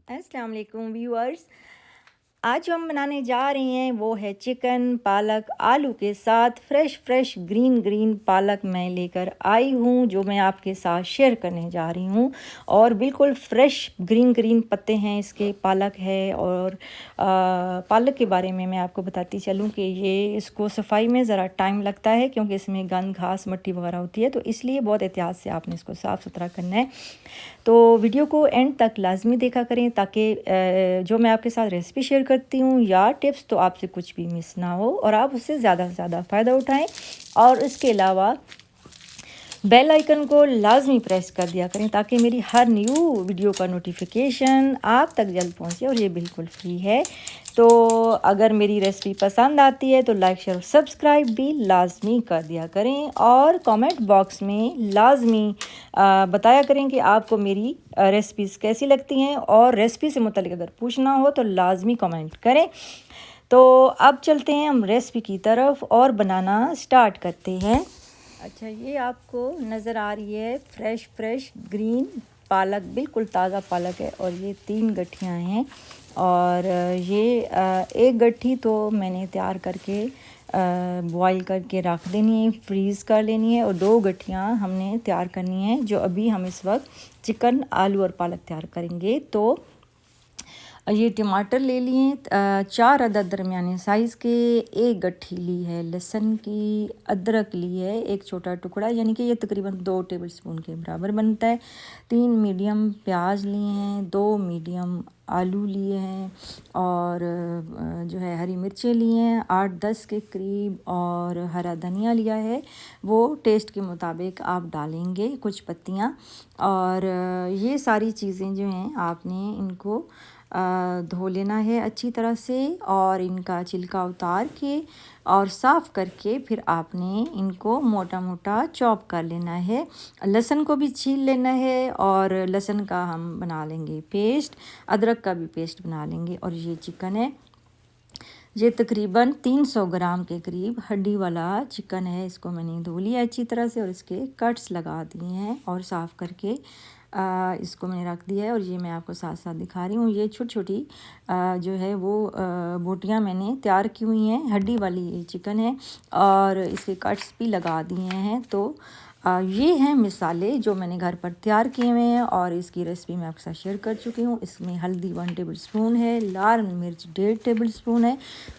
अस्सलाम वालेकुम व्यूअर्स। आज जो हम बनाने जा रहे हैं वो है चिकन पालक आलू के साथ। फ्रेश ग्रीन ग्रीन पालक मैं लेकर आई हूँ जो मैं आपके साथ शेयर करने जा रही हूँ। और बिल्कुल फ्रेश ग्रीन ग्रीन पत्ते हैं इसके, पालक है। और पालक के बारे में मैं आपको बताती चलूँ कि ये इसको सफाई में ज़रा टाइम लगता है क्योंकि इसमें गंद घास मिट्टी वगैरह होती है, तो इसलिए बहुत एहतियात से आपने इसको साफ़ सुथरा करना है। तो वीडियो को एंड तक लाजमी देखा करें ताकि जो मैं आपके साथ रेसिपी शेयर करती हूँ या टिप्स, तो आपसे कुछ भी मिस ना हो और आप उससे ज़्यादा से ज़्यादा फ़ायदा उठाएं। और इसके अलावा बेल आइकन को लाजमी प्रेस कर दिया करें ताकि मेरी हर न्यू वीडियो का नोटिफिकेशन आप तक जल्द पहुंचे, और ये बिल्कुल फ्री है। तो अगर मेरी रेसिपी पसंद आती है तो लाइक शेयर और सब्सक्राइब भी लाजमी कर दिया करें, और कमेंट बॉक्स में लाजमी बताया करें कि आपको मेरी रेसिपीज़ कैसी लगती हैं, और रेसिपी से मुतल्लिक़ अगर पूछना हो तो लाजमी कमेंट करें। तो अब चलते हैं हम रेसिपी की तरफ और बनाना स्टार्ट करते हैं। अच्छा, ये आपको नज़र आ रही है फ्रेश ग्रीन पालक, बिल्कुल ताज़ा पालक है, और ये 3 गठियाँ हैं। और ये एक गट्ठी तो मैंने तैयार करके बॉईल करके रख देनी है, फ्रीज़ कर लेनी है, और 2 गठियाँ हमने तैयार करनी है जो अभी हम इस वक्त चिकन आलू और पालक तैयार करेंगे। तो ये टमाटर ले लिए 4 अदद दरमियाने साइज़ के, एक गट्ठी ली है लहसुन की, अदरक ली है एक छोटा टुकड़ा, यानी कि ये तकरीबन 2 टेबलस्पून के बराबर बनता है। 3 मीडियम प्याज लिए हैं, 2 मीडियम आलू लिए हैं, और जो है हरी मिर्चें लिए हैं 8-10 के करीब, और हरा धनिया लिया है, वो टेस्ट के मुताबिक आप डालेंगे कुछ पत्तियाँ। और ये सारी चीज़ें जो हैं आपने इनको धो लेना है अच्छी तरह से, और इनका छिलका उतार के और साफ़ करके फिर आपने इनको मोटा मोटा चॉप कर लेना है। लहसुन को भी छील लेना है, और लहसुन का हम बना लेंगे पेस्ट, अदरक का भी पेस्ट बना लेंगे। और ये चिकन है, ये तकरीबन 300 ग्राम के करीब हड्डी वाला चिकन है। इसको मैंने धो लिया अच्छी तरह से और इसके कट्स लगा दिए हैं और साफ़ करके इसको मैंने रख दिया है। और ये मैं आपको साथ साथ दिखा रही हूँ, ये छोटी छोटी जो है वो बोटियाँ मैंने तैयार की हुई हैं। हड्डी वाली चिकन है और इसके कट्स भी लगा दिए हैं। तो ये हैं मिसाले जो मैंने घर पर तैयार किए हुए हैं, और इसकी रेसिपी मैं आपके साथ शेयर कर चुकी हूँ। इसमें हल्दी 1 टेबलस्पून है, लाल मिर्च 1.5 टेबलस्पून है,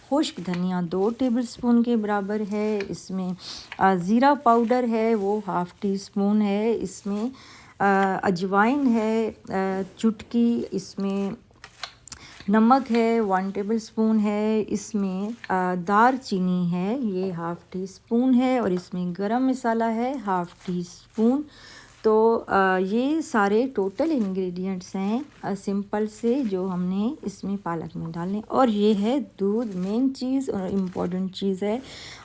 खुश्क धनिया 2 टेबलस्पून के बराबर है, इसमें ज़ीरा पाउडर है वो 1/2 टीस्पून है, इसमें अजवाइन है चुटकी, इसमें नमक है 1 टेबलस्पून है, इसमें दार चीनी है ये 1/2 टीस्पून है, और इसमें गरम मसाला है 1/2 टीस्पून। तो ये सारे टोटल इंग्रेडिएंट्स हैं सिंपल से जो हमने इसमें पालक में डालने। और ये है दूध, मेन चीज़ और इम्पोर्टेंट चीज़ है,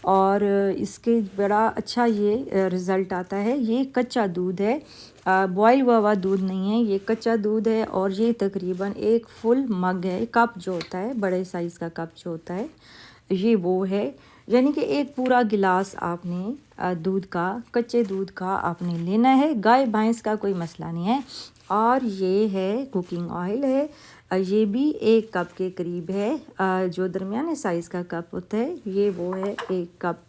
और इसके बड़ा अच्छा ये रिज़ल्ट आता है। ये कच्चा दूध है, बॉयल हुआ दूध नहीं है, ये कच्चा दूध है। और ये तकरीबन 1 फुल मग है, कप जो होता है बड़े साइज़ का कप जो होता है ये वो है, यानी कि एक पूरा गिलास आपने दूध का, कच्चे दूध का आपने लेना है। गाय भैंस का कोई मसला नहीं है। और ये है कुकिंग ऑयल है, ये भी 1 कप के करीब है, जो दरमियाने साइज़ का कप होता है ये वो है 1 कप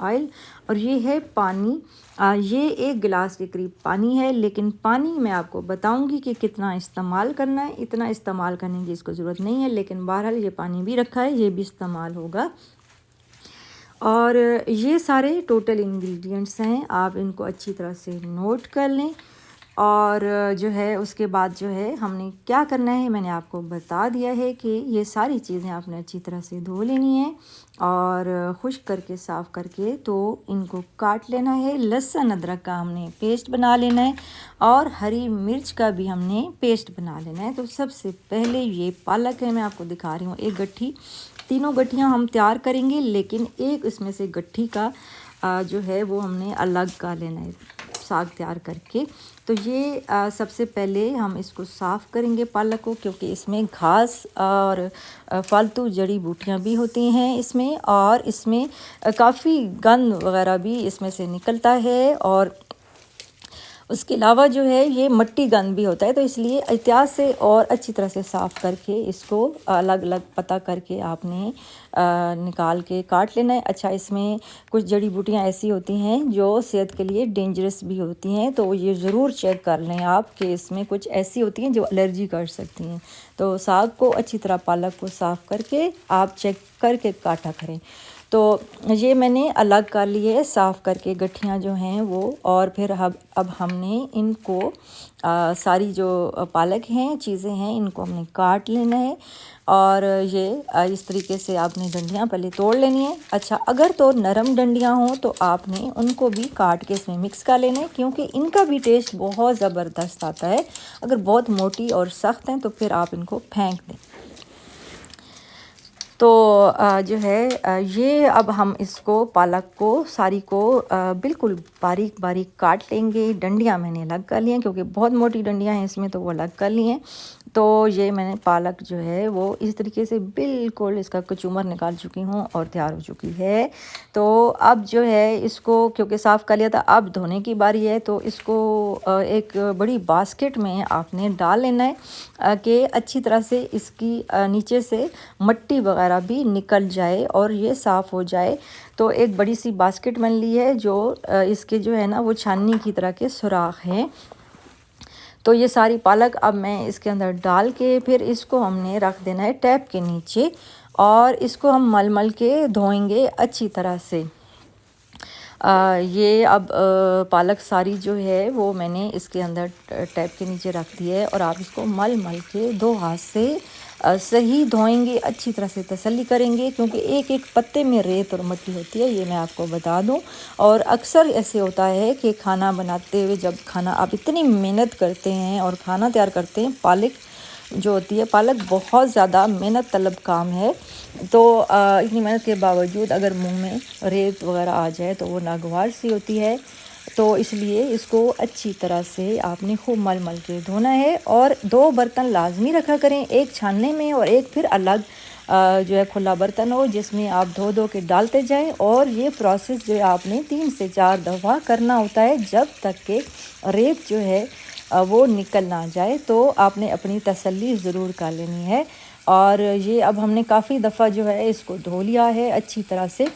ऑयल। और ये है पानी, ये 1 गिलास के करीब पानी है, लेकिन पानी मैं आपको बताऊंगी कि कितना इस्तेमाल करना है। इतना इस्तेमाल करने की इसको ज़रूरत नहीं है, लेकिन बहरहाल ये पानी भी रखा है, ये भी इस्तेमाल होगा। और ये सारे टोटल इंग्रेडिएंट्स हैं, आप इनको अच्छी तरह से नोट कर लें। और जो है उसके बाद जो है हमने क्या करना है मैंने आपको बता दिया है कि ये सारी चीज़ें आपने अच्छी तरह से धो लेनी है और खुश्क करके साफ़ करके तो इनको काट लेना है। लहसुन अदरक का हमने पेस्ट बना लेना है, और हरी मिर्च का भी हमने पेस्ट बना लेना है। तो सबसे पहले ये पालक है, मैं आपको दिखा रही हूँ 1 गट्ठी, तीनों गट्ठियाँ हम तैयार करेंगे, लेकिन एक इसमें से गट्ठी का जो है वो हमने अलग का लेना है साग तैयार करके। तो ये सबसे पहले हम इसको साफ़ करेंगे पालक को, क्योंकि इसमें घास और फालतू जड़ी बूटियाँ भी होती हैं इसमें, और इसमें काफ़ी गंद वगैरह भी इसमें से निकलता है। और उसके अलावा जो है ये मट्टी गंद भी होता है, तो इसलिए एहतियात से और अच्छी तरह से साफ़ करके इसको अलग अलग पता करके आपने निकाल के काट लेना है। अच्छा, इसमें कुछ जड़ी बूटियाँ ऐसी होती हैं जो सेहत के लिए डेंजरस भी होती हैं, तो ये ज़रूर चेक कर लें आप कि इसमें कुछ ऐसी होती हैं जो एलर्जी कर सकती हैं। तो साग को अच्छी तरह, पालक को साफ़ करके आप चेक करके काटा करें। तो ये मैंने अलग कर लिए साफ़ करके गठियाँ जो हैं वो, और फिर अब हमने इनको सारी जो पालक हैं, चीज़ें हैं, इनको हमने काट लेना है। और ये इस तरीके से आपने डंडियाँ पहले तोड़ लेनी है। अच्छा, अगर तो नरम डंडियाँ हों तो आपने उनको भी काट के इसमें मिक्स कर लेना है, क्योंकि इनका भी टेस्ट बहुत ज़बरदस्त आता है। अगर बहुत मोटी और सख्त हैं तो फिर आप इनको फेंक दें। तो जो है ये अब हम इसको, पालक को सारी को बिल्कुल बारीक बारीक काट लेंगे। डंडियाँ मैंने अलग कर ली हैं, क्योंकि बहुत मोटी डंडियाँ हैं इसमें, तो वो अलग कर ली हैं। तो ये मैंने पालक जो है वो इस तरीके से बिल्कुल इसका कचूमर निकाल चुकी हूँ और तैयार हो चुकी है। तो अब जो है इसको, क्योंकि साफ़ कर लिया था, अब धोने की बारी है। तो इसको एक बड़ी बास्केट में आपने डाल लेना है कि अच्छी तरह से इसकी नीचे से मट्टी वगैरह भी निकल जाए और ये साफ़ हो जाए। तो एक बड़ी सी बास्केट बन ली है, जो इसके जो है ना वो छाननी की तरह के सुराख हैं। तो ये सारी पालक अब मैं इसके अंदर डाल के फिर इसको हमने रख देना है टैप के नीचे, और इसको हम मल मल के धोएंगे अच्छी तरह से। ये अब पालक सारी जो है वो मैंने इसके अंदर टैप के नीचे रख दी है, और आप इसको मल मल के 2 हाथ से सही धोएंगे, अच्छी तरह से तसल्ली करेंगे, क्योंकि एक एक पत्ते में रेत और मिट्टी होती है, ये मैं आपको बता दूं। और अक्सर ऐसे होता है कि खाना बनाते हुए, जब खाना आप इतनी मेहनत करते हैं और खाना तैयार करते हैं, पालक जो होती है, पालक बहुत ज़्यादा मेहनत तलब काम है। तो इतनी मेहनत के बावजूद अगर मुंह में रेत वगैरह आ जाए तो वो नागवार सी होती है। तो इसलिए इसको अच्छी तरह से आपने खूब मल मल के धोना है। और 2 बर्तन लाजमी रखा करें, एक छानने में और एक फिर अलग जो है खुला बर्तन हो, जिसमें आप धो धो के डालते जाएं। और ये प्रोसेस जो है आपने 3 से 4 दफ़ा करना होता है, जब तक कि रेत जो है वो निकल ना जाए। तो आपने अपनी तसल्ली ज़रूर कर लेनी है। और ये अब हमने काफ़ी दफ़ा जो है इसको धो लिया है अच्छी तरह से,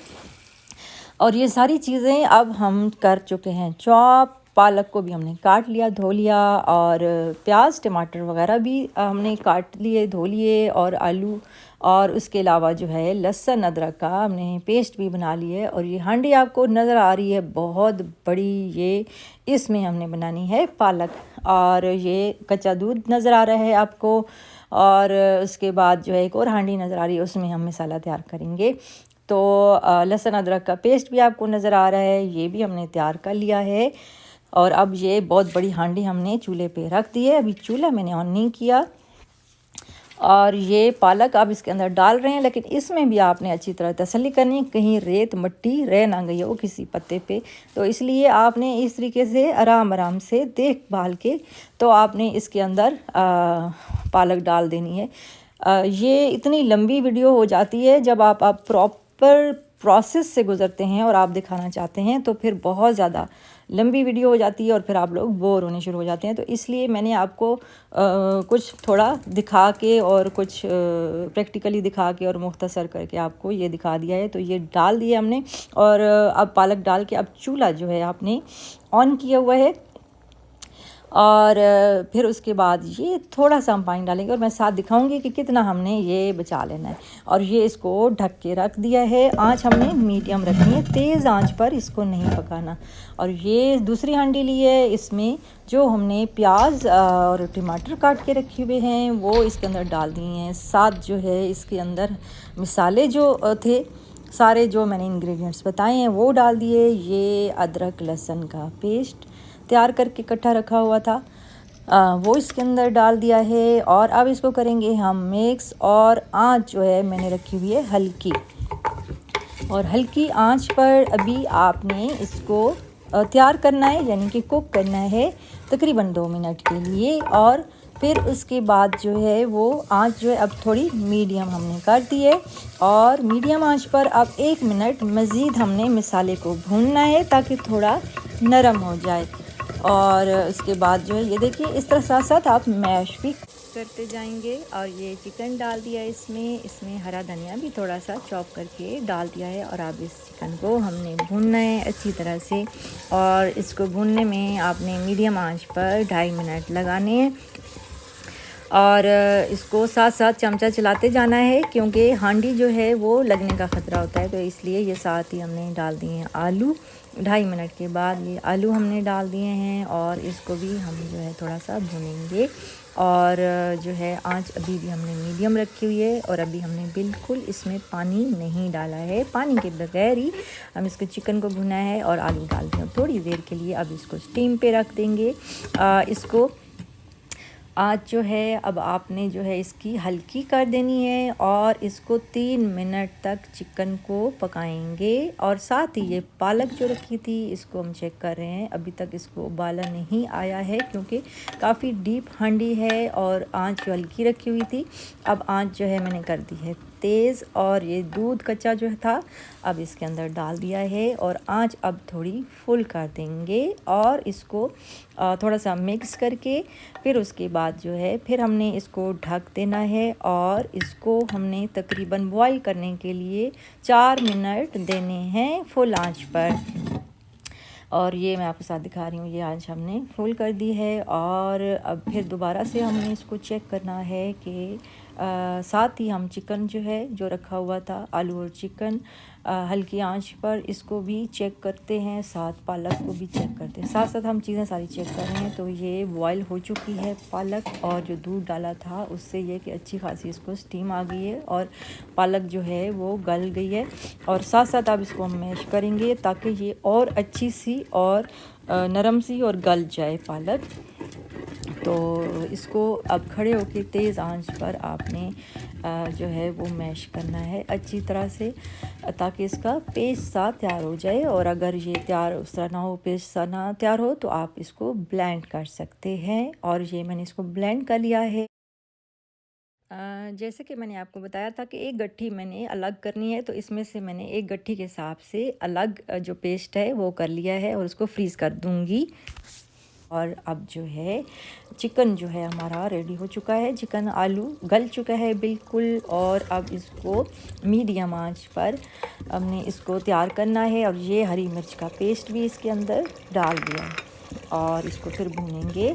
और ये सारी चीज़ें अब हम कर चुके हैं चॉप। पालक को भी हमने काट लिया, धो लिया, और प्याज टमाटर वगैरह भी हमने काट लिए, धो लिए, और आलू, और उसके अलावा जो है लहसुन अदरक का हमने पेस्ट भी बना ली है। और ये हांडी आपको नज़र आ रही है बहुत बड़ी, ये इसमें हमने बनानी है पालक। और ये कच्चा दूध नज़र आ रहा है आपको, और उसके बाद जो है एक और हांडी नज़र आ रही है, उसमें हम मसाला तैयार करेंगे। तो लहसुन अदरक का पेस्ट भी आपको नज़र आ रहा है, ये भी हमने तैयार कर लिया है। और अब ये बहुत बड़ी हांडी हमने चूल्हे पे रख दी है, अभी चूल्हा मैंने ऑन नहीं किया। और ये पालक आप इसके अंदर डाल रहे हैं, लेकिन इसमें भी आपने अच्छी तरह तसल्ली करनी, कहीं रेत मट्टी रह ना गई हो किसी पत्ते पे। तो इसलिए आपने इस तरीके से आराम आराम से देखभाल के तो आपने इसके अंदर पालक डाल देनी है। ये इतनी लंबी वीडियो हो जाती है, जब आप प्रॉपर प्रोसेस से गुज़रते हैं और आप दिखाना चाहते हैं तो फिर बहुत ज़्यादा लंबी वीडियो हो जाती है और फिर आप लोग बोर होने शुरू हो जाते हैं। तो इसलिए मैंने आपको कुछ थोड़ा दिखा के और कुछ प्रैक्टिकली दिखा के और मुख्तसर करके आपको ये दिखा दिया है। तो ये डाल दिया हमने, और अब पालक डाल के अब चूल्हा जो है आपने ऑन किया हुआ है। और फिर उसके बाद ये थोड़ा सा हम पानी डालेंगे, और मैं साथ दिखाऊंगी कि कितना हमने ये बचा लेना है। और ये इसको ढक के रख दिया है, आंच हमने मीडियम रखनी है, तेज़ आंच पर इसको नहीं पकाना। और ये दूसरी हांडी ली है, इसमें जो हमने प्याज और टमाटर काट के रखे हुए हैं वो इसके अंदर डाल दिए हैं। साथ जो है इसके अंदर मसाले जो थे सारे, जो मैंने इंग्रेडिएंट्स बताए हैं वो डाल दिए। ये अदरक लहसुन का पेस्ट तैयार करके इकट्ठा रखा हुआ था, वो इसके अंदर डाल दिया है। और अब इसको करेंगे हम मिक्स, और आंच जो है मैंने रखी हुई है हल्की, और हल्की आंच पर अभी आपने इसको तैयार करना है, यानी कि कुक करना है तकरीबन 2 मिनट के लिए। और फिर उसके बाद जो है वो आंच जो है अब थोड़ी मीडियम हमने कर दी है, और मीडियम आंच पर अब 1 मिनट मज़ीद हमने मसाले को भूनना है ताकि थोड़ा नरम हो जाए। और उसके बाद जो है ये देखिए इस तरह साथ साथ आप मैश भी करते जाएंगे। और ये चिकन डाल दिया इसमें हरा धनिया भी थोड़ा सा चॉप करके डाल दिया है। और अब इस चिकन को हमने भूनना है अच्छी तरह से। और इसको भूनने में आपने मीडियम आंच पर 2.5 मिनट लगाने हैं। और इसको साथ साथ चमचा चलाते जाना है, क्योंकि हांडी जो है वो लगने का ख़तरा होता है, तो इसलिए ये साथ ही हमने डाल दिए हैं आलू। 2.5 मिनट के बाद ये आलू हमने डाल दिए हैं और इसको भी हम जो है थोड़ा सा भूनेंगे। और जो है आंच अभी भी हमने मीडियम रखी हुई है। और अभी हमने बिल्कुल इसमें पानी नहीं डाला है, पानी के बगैर ही हम इसको चिकन को भुना है और आलू डाल दिए थोड़ी देर के लिए। अब इसको स्टीम पे रख देंगे। इसको आज जो है अब आपने जो है इसकी हल्की कर देनी है और इसको 3 मिनट तक चिकन को पकाएंगे। और साथ ही ये पालक जो रखी थी इसको हम चेक कर रहे हैं, अभी तक इसको उबाला नहीं आया है, क्योंकि काफ़ी डीप हांडी है और आंच हल्की रखी हुई थी। अब आंच जो है मैंने कर दी है तेज़। और ये दूध कच्चा जो था अब इसके अंदर डाल दिया है और आंच अब थोड़ी फुल कर देंगे। और इसको थोड़ा सा मिक्स करके फिर उसके बाद जो है फिर हमने इसको ढक देना है। और इसको हमने तकरीबन बॉईल करने के लिए 4 मिनट देने हैं फुल आंच पर। और ये मैं आपके साथ दिखा रही हूँ, ये आंच हमने फुल कर दी है। और अब फिर दोबारा से हमने इसको चेक करना है कि साथ ही हम चिकन जो है जो रखा हुआ था आलू और चिकन हल्की आंच पर इसको भी चेक करते हैं, साथ पालक को भी चेक करते हैं, साथ साथ हम चीज़ें सारी चेक कर रहे हैं। तो ये बॉयल हो चुकी है पालक, और जो दूध डाला था उससे ये कि अच्छी खासी इसको स्टीम आ गई है और पालक जो है वो गल गई है। और साथ साथ आप इसको हम मैश करेंगे ताकि ये और अच्छी सी और नरम सी और गल जाए पालक। तो इसको अब खड़े होकर तेज़ आंच पर आपने जो है वो मैश करना है अच्छी तरह से, ताकि इसका पेस्ट सा तैयार हो जाए। और अगर ये तैयार उस तरह ना हो, पेस्ट सा ना तैयार हो, तो आप इसको ब्लेंड कर सकते हैं। और ये मैंने इसको ब्लेंड कर लिया है। जैसे कि मैंने आपको बताया था कि एक गट्ठी मैंने अलग करनी है, तो इसमें से मैंने एक गट्ठी के हिसाब से अलग जो पेस्ट है वो कर लिया है और उसको फ्रीज़ कर दूँगी। और अब जो है चिकन जो है हमारा रेडी हो चुका है, चिकन आलू गल चुका है बिल्कुल। और अब इसको मीडियम आंच पर हमने इसको तैयार करना है। और ये हरी मिर्च का पेस्ट भी इसके अंदर डाल दिया और इसको फिर भूनेंगे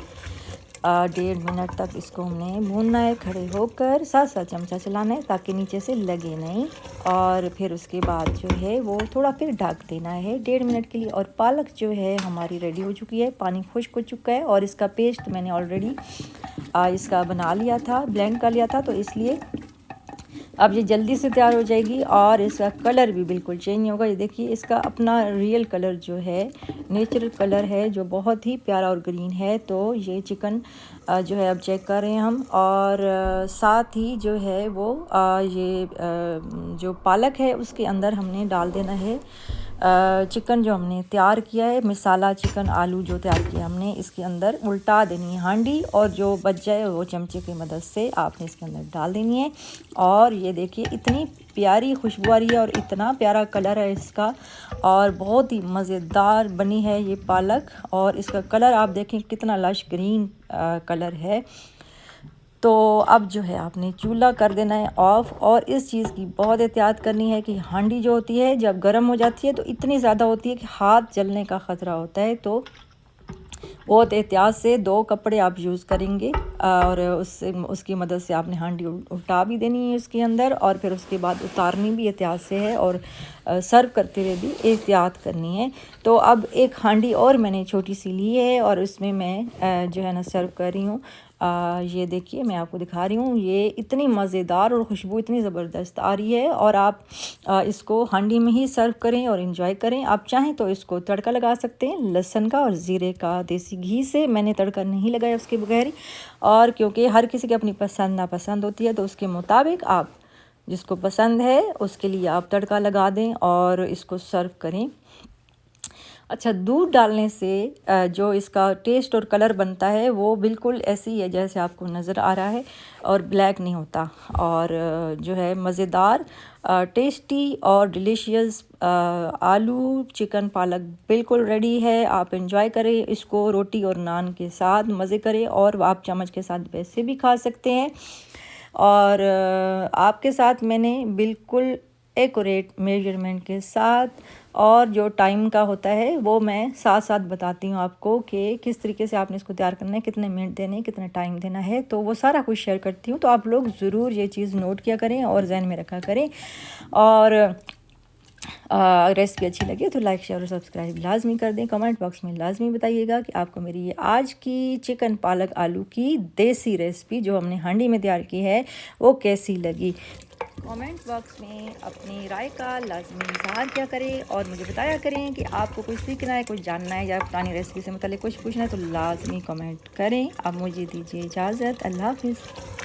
1.5 मिनट तक। इसको हमने भूनना है खड़े होकर, साथ साथ चमचा चलाना है ताकि नीचे से लगे नहीं। और फिर उसके बाद जो है वो थोड़ा फिर ढक देना है 1.5 मिनट के लिए। और पालक जो है हमारी रेडी हो चुकी है, पानी खुश्क हो चुका है और इसका पेस्ट मैंने ऑलरेडी इसका बना लिया था, ब्लेंड कर लिया था, तो इसलिए अब ये जल्दी से तैयार हो जाएगी। और इसका कलर भी बिल्कुल चेंज नहीं होगा। ये देखिए इसका अपना रियल कलर जो है, नेचुरल कलर है, जो बहुत ही प्यारा और ग्रीन है। तो ये चिकन जो है अब चेक कर रहे हैं हम। और साथ ही जो है वो ये जो पालक है उसके अंदर हमने डाल देना है चिकन जो हमने तैयार किया है, मिसाला चिकन आलू जो तैयार किया हमने, इसके अंदर उल्टा देनी है हांडी। और जो बच जाए वो चमचे की मदद से आपने इसके अंदर डाल देनी है। और ये देखिए इतनी प्यारी खुशबू आ रही है और इतना प्यारा कलर है इसका, और बहुत ही मज़ेदार बनी है ये पालक। और इसका कलर आप देखें कितना लश ग्रीन कलर है। तो अब जो है आपने चूल्हा कर देना है ऑफ़। और इस चीज़ की बहुत एहतियात करनी है कि हांडी जो होती है जब गर्म हो जाती है तो इतनी ज़्यादा होती है कि हाथ जलने का ख़तरा होता है। तो बहुत एहतियात से 2 कपड़े आप यूज़ करेंगे और उसकी मदद से आपने हांडी उल्टा भी देनी है उसके अंदर, और फिर उसके बाद उतारनी भी एहतियात से है, और सर्व करते हुए भी एहतियात करनी है। तो अब एक हांडी और मैंने छोटी सी ली है और उसमें मैं जो है ना सर्व कर रही हूँ। ये देखिए मैं आपको दिखा रही हूँ, ये इतनी मज़ेदार और खुशबू इतनी ज़बरदस्त आ रही है। और आप इसको हांडी में ही सर्व करें और इन्जॉय करें। आप चाहें तो इसको तड़का लगा सकते हैं लहसुन का और ज़ीरे का, देसी घी से। मैंने तड़का नहीं लगाया उसके बगैर ही, और क्योंकि हर किसी की अपनी पसंद नापसंद होती है, तो उसके मुताबिक आप जिसको पसंद है उसके लिए आप तड़का लगा दें और इसको सर्व करें। अच्छा, दूध डालने से जो इसका टेस्ट और कलर बनता है वो बिल्कुल ऐसे ही है जैसे आपको नज़र आ रहा है, और ब्लैक नहीं होता। और जो है मज़ेदार, टेस्टी और डिलीशियस आलू चिकन पालक बिल्कुल रेडी है। आप एंजॉय करें इसको रोटी और नान के साथ, मज़े करें। और आप चम्मच के साथ वैसे भी खा सकते हैं। और आपके साथ मैंने बिल्कुल एक्यूरेट मेजरमेंट के साथ, और जो टाइम का होता है वो मैं साथ साथ बताती हूँ आपको कि किस तरीके से आपने इसको तैयार करना है, कितने मिनट देने हैं, कितना टाइम देना है, तो वो सारा कुछ शेयर करती हूँ। तो आप लोग ज़रूर ये चीज़ नोट किया करें और जहन में रखा करें। और रेसिपी अच्छी लगे तो लाइक शेयर और सब्सक्राइब लाजमी कर दें। कमेंट बॉक्स में लाजमी बताइएगा कि आपको मेरी ये आज की चिकन पालक आलू की देसी रेसिपी जो हमने हांडी में तैयार की है वो कैसी लगी। कमेंट बॉक्स में अपनी राय का लाजमी इज़हार किया करें और मुझे बताया करें कि आपको कुछ सीखना है, कुछ जानना है, या पुरानी रेसिपी से मतलब कुछ पूछना है तो लाजमी कमेंट करें। अब मुझे दीजिए इजाज़त। अल्लाह हाफ़िज़।